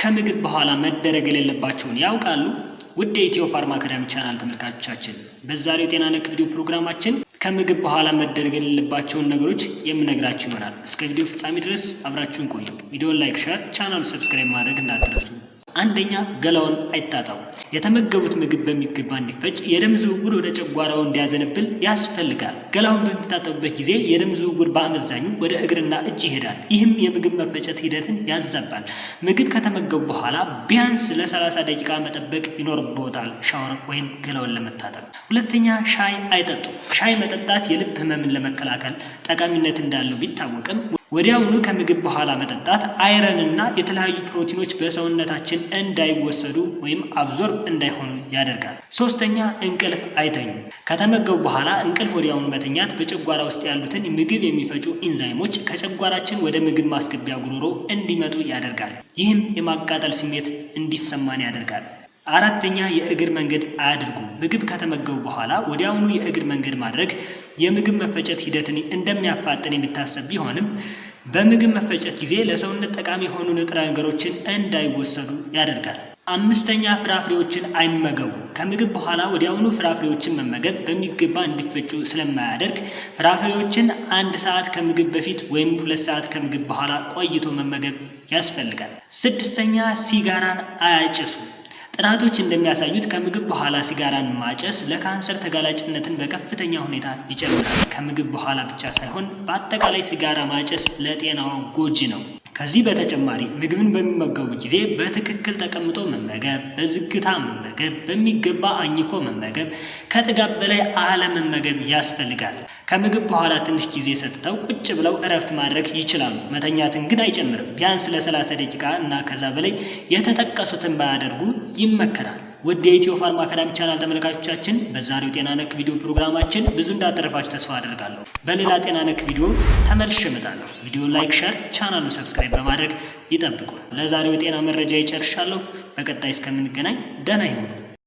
ከምግብ በኋላ መደረግ የሌለባቸውን ያውቃሉ? ውድ የኢትዮ ፋርማ አካዳሚ ቻናል ተመልካቾቻችን በዛሬው ጤና ነክ ቪዲዮ ፕሮግራማችን ከምግብ በኋላ መደረግ የሌለባቸውን ነገሮች የምነግራችሁ ይሆናል። እስከ ቪዲዮ ፍጻሜ ድረስ አብራችሁን ቆዩ። ቪዲዮውን ላይክ፣ ሼር፣ ቻናሉን ሰብስክራይብ ማድረግ እንዳትረሱ። አንደኛ ገላውን አይታጠቡ። የተመገቡት ምግብ በሚገባ እንዲፈጭ የደም ዝውውር ወደ ጨጓራው እንዲያዘነብል ያስፈልጋል። ገላውን በሚታጠቡበት ጊዜ የደም ዝውውር በአመዛኙ ወደ እግርና እጅ ይሄዳል። ይህም የምግብ መፈጨት ሂደትን ያዛባል። ምግብ ከተመገቡ በኋላ ቢያንስ ለ30 ደቂቃ መጠበቅ ይኖርብዎታል ሻወር ወይም ገላውን ለመታጠብ። ሁለተኛ ሻይ አይጠጡ። ሻይ መጠጣት የልብ ህመምን ለመከላከል ጠቃሚነት እንዳለው ቢታወቅም ወዲያውኑ ከምግብ በኋላ መጠጣት አይረንና የተለያዩ ፕሮቲኖች በሰውነታችን እንዳይወሰዱ ወይም አብዞርብ እንዳይሆኑ ያደርጋል። ሶስተኛ እንቅልፍ አይተኙ። ከተመገቡ በኋላ እንቅልፍ ወዲያውኑ መተኛት በጨጓራ ውስጥ ያሉትን ምግብ የሚፈጩ ኢንዛይሞች ከጨጓራችን ወደ ምግብ ማስገቢያ ጉሮሮ እንዲመጡ ያደርጋል። ይህም የማቃጠል ስሜት እንዲሰማን ያደርጋል። አራተኛ የእግር መንገድ አያድርጉ። ምግብ ከተመገቡ በኋላ ወዲያውኑ የእግር መንገድ ማድረግ የምግብ መፈጨት ሂደትን እንደሚያፋጥን የሚታሰብ ቢሆንም በምግብ መፈጨት ጊዜ ለሰውነት ጠቃሚ የሆኑ ንጥረ ነገሮችን እንዳይወሰዱ ያደርጋል። አምስተኛ ፍራፍሬዎችን አይመገቡ። ከምግብ በኋላ ወዲያውኑ ፍራፍሬዎችን መመገብ በሚገባ እንዲፈጩ ስለማያደርግ ፍራፍሬዎችን 1 ሰዓት ከምግብ በፊት ወይም 2 ሰዓት ከምግብ በኋላ ቆይቶ መመገብ ያስፈልጋል። ስድስተኛ ሲጋራን አያጭሱ። ጥናቶች እንደሚያሳዩት ከምግብ በኋላ ሲጋራን ማጨስ ለካንሰር ተጋላጭነትን በከፍተኛ ሁኔታ ይጨምራል። ከምግብ በኋላ ብቻ ሳይሆን በአጠቃላይ ሲጋራ ማጨስ ለጤናው ጎጂ ነው። ከዚህ በተጨማሪ ምግብን በሚመገቡ ጊዜ በትክክል ተቀምጦ መመገብ፣ በዝግታ መመገብ፣ በሚገባ አኝኮ መመገብ፣ ከጥጋብ በላይ አለመመገብ ያስፈልጋል። ከምግብ በኋላ ትንሽ ጊዜ ሰጥተው ቁጭ ብለው እረፍት ማድረግ ይችላሉ። መተኛትን ግን አይጨምርም። ቢያንስ ለ30 ደቂቃ እና ከዛ በላይ የተጠቀሱትን ባያደርጉ ይመከራል። ውድ የኢትዮ ፋርማ አካዳሚ ቻናል ተመልካቾቻችን በዛሬው ጤና ነክ ቪዲዮ ፕሮግራማችን ብዙ እንዳተረፋችሁ ተስፋ አደርጋለሁ። በሌላ ጤና ነክ ቪዲዮ ተመልሼ እመጣለሁ። ቪዲዮ ላይክ፣ ሼር፣ ቻናሉን ሰብስክራይብ በማድረግ ይጠብቁ። ለዛሬው የጤና መረጃ ይጨርሻለሁ። በቀጣይ እስከምንገናኝ ደህና ይሁኑ።